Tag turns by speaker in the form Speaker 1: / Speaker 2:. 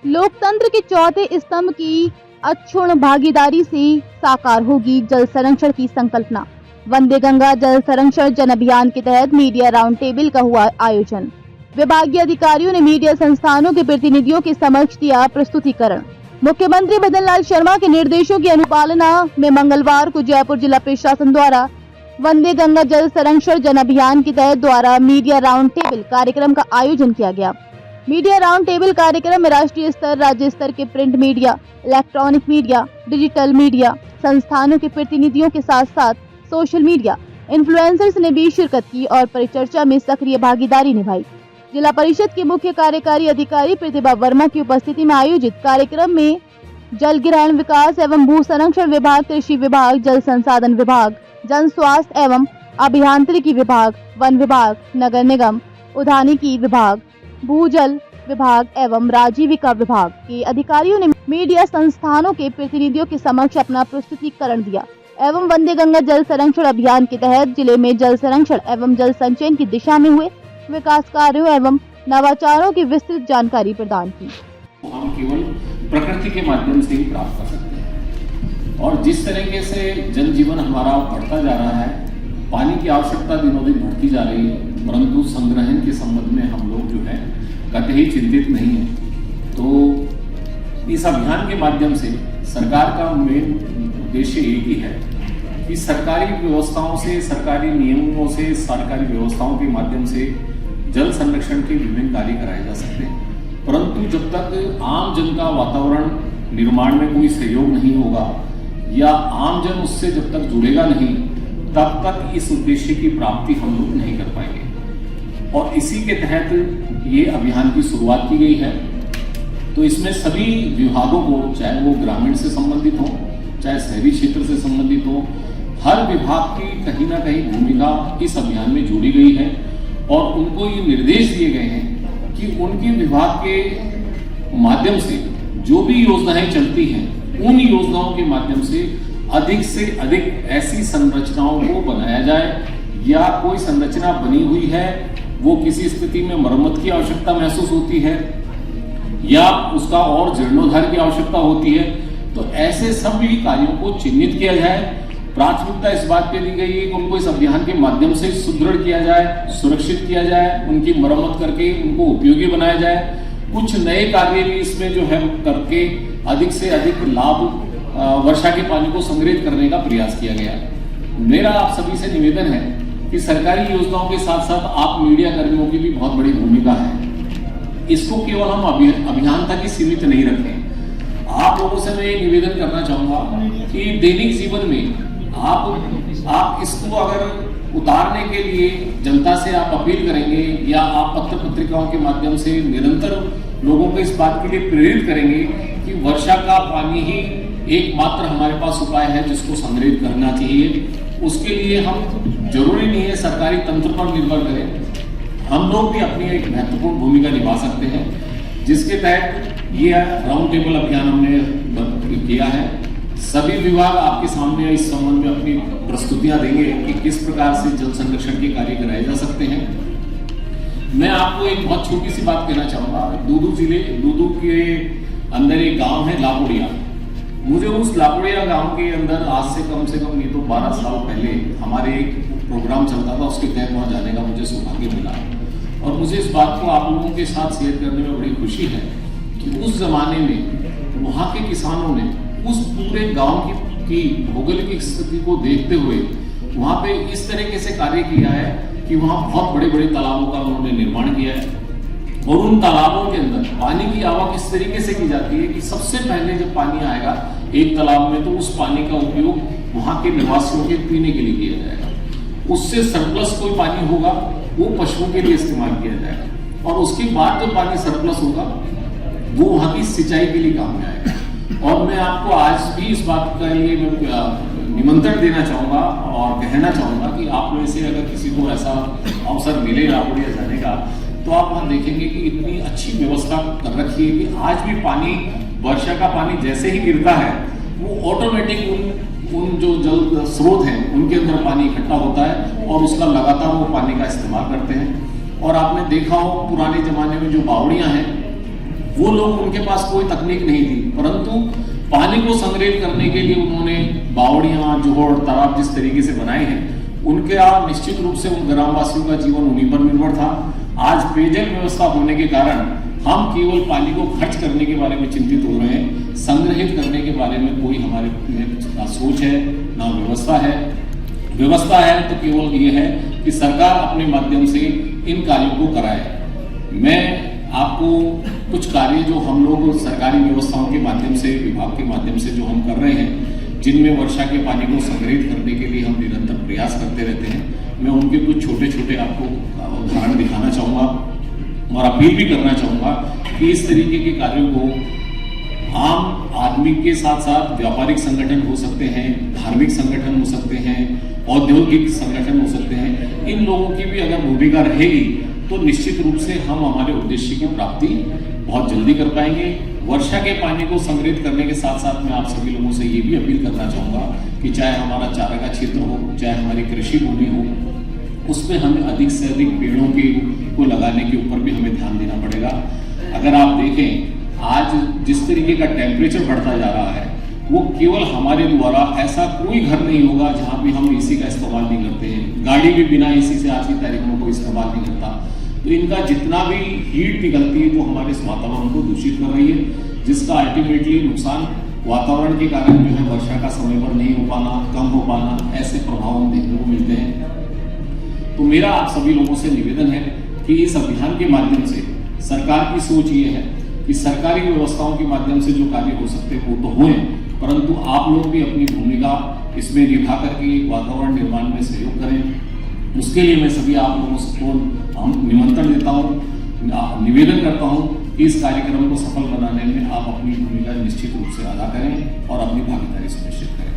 Speaker 1: लोकतंत्र के चौथे स्तंभ की अक्षुण्ण भागीदारी से साकार होगी जल संरक्षण की संकल्पना। वंदे गंगा जल संरक्षण जन अभियान के तहत मीडिया राउंड टेबल का हुआ आयोजन। विभागीय अधिकारियों ने मीडिया संस्थानों के प्रतिनिधियों के समक्ष दिया प्रस्तुतिकरण। मुख्यमंत्री मदन लाल शर्मा के निर्देशों की अनुपालना में मंगलवार को जयपुर जिला प्रशासन द्वारा वंदे गंगा जल संरक्षण जन अभियान के तहत द्वारा मीडिया राउंड टेबल कार्यक्रम का आयोजन किया गया। मीडिया राउंड टेबल कार्यक्रम में राष्ट्रीय स्तर, राज्य स्तर के print media, electronic media, digital media संस्थानों के प्रतिनिधियों के साथ साथ सोशल मीडिया इन्फ्लुएंसर्स ने भी शिरकत की और परिचर्चा में सक्रिय भागीदारी निभाई। जिला परिषद के मुख्य कार्यकारी अधिकारी प्रतिभा वर्मा की उपस्थिति में आयोजित कार्यक्रम में जल ग्रहण विकास एवं भू संरक्षण विभाग, कृषि विभाग, जल संसाधन विभाग, जन स्वास्थ्य एवं अभियांत्रिकी विभाग, वन विभाग, नगर निगम, उद्यानिकी विभाग, भूजल विभाग एवं राजीविका विभाग के अधिकारियों ने मीडिया संस्थानों के प्रतिनिधियों के समक्ष अपना प्रस्तुतिकरण दिया एवं वंदे गंगा जल संरक्षण अभियान के तहत जिले में जल संरक्षण एवं जल संचयन की दिशा में हुए विकास कार्यों एवं नवाचारों की विस्तृत जानकारी प्रदान की।
Speaker 2: हम केवल प्रकृति के माध्यम से ही प्राप्त कर सकते हैं और जिस तरीके से जल जीवन हमारा बढ़ता जा रहा है, पानी की आवश्यकता दिनों दिन बढ़ती जा रही है, परंतु संग्रहण के संबंध में हम लोग जो है कतई चिंतित नहीं है। तो इस अभियान के माध्यम से सरकार का मेन उद्देश्य एक ही है कि सरकारी व्यवस्थाओं से, सरकारी नियमों से, सरकारी व्यवस्थाओं के माध्यम से जल संरक्षण के विभिन्न कार्य कराए जा सकते हैं, परंतु जब तक आम जन का वातावरण निर्माण में कोई सहयोग नहीं होगा या आम जन उससे जब तक जुड़ेगा नहीं, तब तक इस उद्देश्य की प्राप्ति हम लोग नहीं कर पाएंगे। और इसी के तहत ये अभियान की शुरुआत की गई है। तो इसमें सभी विभागों को, चाहे वो ग्रामीण से संबंधित हो, चाहे शहरी क्षेत्र से संबंधित हो, हर विभाग की कहीं ना कहीं भूमिका इस अभियान में जोड़ी गई है और उनको ये निर्देश दिए गए हैं कि उनके विभाग के माध्यम से जो भी योजनाएं चलती हैं, उन योजनाओं के माध्यम से अधिक ऐसी संरचनाओं को बनाया जाए या कोई संरचना बनी हुई है, वो किसी स्थिति में मरम्मत की आवश्यकता महसूस होती है या उसका और जीर्णोद्धार की आवश्यकता होती है, तो ऐसे सभी कार्यों को चिन्हित किया जाए। प्राथमिकता इस बात पे दी गई है कि उनको इस अभियान के माध्यम से सुदृढ़ किया जाए, सुरक्षित किया जाए, उनकी मरम्मत करके उनको उपयोगी बनाया जाए। कुछ नए कार्य भी इसमें जो है करके अधिक से अधिक लाभ वर्षा के पानी को संग्रहित करने का प्रयास किया गया। मेरा आप सभी से निवेदन है कि सरकारी योजनाओं के साथ साथ आप मीडिया कर्मियों की भी बहुत बड़ी भूमिका है। इसको केवल हम अभियान तक ही सीमित नहीं रखें। आप लोगों से मैं ये निवेदन करना चाहूंगा कि दैनिक जीवन में आप इसको अगर उतारने के लिए जनता से आप अपील करेंगे या आप पत्र पत्रिकाओं के माध्यम से निरंतर लोगों को इस बात के लिए प्रेरित करेंगे कि वर्षा का पानी ही एकमात्र हमारे पास उपाय है जिसको संग्रहित करना चाहिए। उसके लिए हम जरूरी नहीं है सरकारी तंत्र पर निर्भर करें, हम लोग भी अपनी एक महत्वपूर्ण भूमिका निभा सकते हैं, जिसके तहत ये राउंड टेबल अभियान हमने किया है। सभी विभाग आपके सामने इस संबंध में अपनी प्रस्तुतियां देंगे कि किस प्रकार से जल संरक्षण के कार्य कराए जा सकते हैं। मैं आपको एक बहुत छोटी सी बात कहना चाहूंगा। दूदू के अंदर एक गांव है लापुड़िया। मुझे उस लापुड़िया गांव के अंदर आज से कम नहीं तो 12 साल पहले हमारे एक प्रोग्राम चलता था, उसके तहत वहां जाने का मुझे सौभाग्य मिला और मुझे इस बात को आप लोगों के साथ शेयर करने में बड़ी खुशी है कि उस जमाने में वहां के किसानों ने उस पूरे गांव की भौगोलिक स्थिति को देखते हुए वहां पे इस तरीके से कार्य किया है कि वहां बहुत बड़े बड़े तालाबों का उन्होंने निर्माण किया है और उन तालाबों के अंदर पानी की आवक इस तरीके से की जाती है कि सबसे पहले जब पानी आएगा एक तालाब में, तो उस पानी का उपयोग वहां के निवासियों के पीने के लिए किया जाएगा। उससे सरप्लस कोई पानी होगा वो पशुओं के लिए इस्तेमाल किया जाएगा और उसके बाद जो पानी सरप्लस होगा वो वहां की सिंचाई के लिए काम में आएगा। और मैं आपको आज भी इस बात के लिए निमंत्रण देना चाहूंगा और कहना चाहूंगा कि आप में से अगर किसी को ऐसा अवसर मिले लापुड़िया जाने का, तो आप वहां देखेंगे कि इतनी अच्छी व्यवस्था कर रखी है कि आज भी पानी, वर्षा का पानी जैसे ही गिरता है वो ऑटोमेटिक उन जो जल स्रोत हैं उनके अंदर पानी इकट्ठा होता है और उसका लगातार वो पानी का इस्तेमाल करते हैं। और आपने देखा हो पुराने जमाने में जो बावड़ियां हैं वो लोग, उनके पास कोई तकनीक नहीं थी, परंतु पानी को संग्रहित करने के लिए उन्होंने बावड़ियां, जोहड़, तालाब जिस तरीके से बनाए हैं, उनके निश्चित रूप से उन ग्रामवासियों का जीवन उन्हीं पर निर्भर था। आज पेयजल व्यवस्था होने के कारण हम केवल पानी को खर्च करने के बारे में चिंतित हो रहे हैं, संग्रहित करने के बारे में कोई हमारे में ना सोच है ना व्यवस्था है। व्यवस्था है तो केवल ये है कि सरकार अपने माध्यम से इन कार्यों को कराए। मैं आपको कुछ कार्य जो हम लोग सरकारी व्यवस्थाओं के माध्यम से, विभाग के माध्यम से जो हम कर रहे हैं, जिनमें वर्षा के पानी को संग्रहित करने के लिए हम निरंतर प्रयास करते रहते हैं, मैं उनके कुछ छोटे छोटे आपको उदाहरण दिखाना चाहूँगा और अपील भी करना चाहूँगा कि इस तरीके के कार्यों को आम आदमी के साथ साथ व्यापारिक संगठन हो सकते हैं, धार्मिक संगठन हो सकते हैं, औद्योगिक संगठन हो सकते हैं, इन लोगों की भी अगर भूमिका रहेगी तो निश्चित रूप से हम हमारे उद्देश्य की प्राप्ति बहुत जल्दी कर पाएंगे। वर्षा के पानी को संग्रहित करने के साथ साथ मैं आप सभी लोगों से ये भी अपील करना चाहूँगा कि चाहे हमारा चारागाह क्षेत्र हो, चाहे हमारी कृषि भूमि हो, उसमें हमें अधिक से अधिक पेड़ों को लगाने के ऊपर भी हमें ध्यान देना पड़ेगा। अगर आप देखें आज जिस तरीके का टेम्परेचर बढ़ता जा रहा है, वो केवल हमारे द्वारा, ऐसा कोई घर नहीं होगा जहाँ भी हम एसी का इस्तेमाल नहीं करते हैं। गाड़ी भी बिना एसी से आज की तारीख में कोई इस्तेमाल नहीं करता। तो इनका जितना भी हीट निकलती है वो हमारे इस वातावरण को दूषित कर रही है, जिसका अल्टीमेटली नुकसान वातावरण के कारण जो है वर्षा का समय पर नहीं हो पाना, कम हो पाना, ऐसे प्रभाव हम देखने को मिलते हैं। तो मेरा आप सभी लोगों से निवेदन है कि इस अभियान के माध्यम से सरकार की सोच ये है कि सरकारी व्यवस्थाओं के माध्यम से जो कार्य हो सकते हैं वो तो हुए, परंतु आप लोग भी अपनी भूमिका इसमें निभा करके वातावरण निर्माण में सहयोग करें। उसके लिए मैं सभी आप लोगों को निमंत्रण देता हूँ, निवेदन करता हूँ कि इस कार्यक्रम को सफल बनाने में आप अपनी भूमिका निश्चित रूप से अदा करें और अपनी भागीदारी सुनिश्चित करें।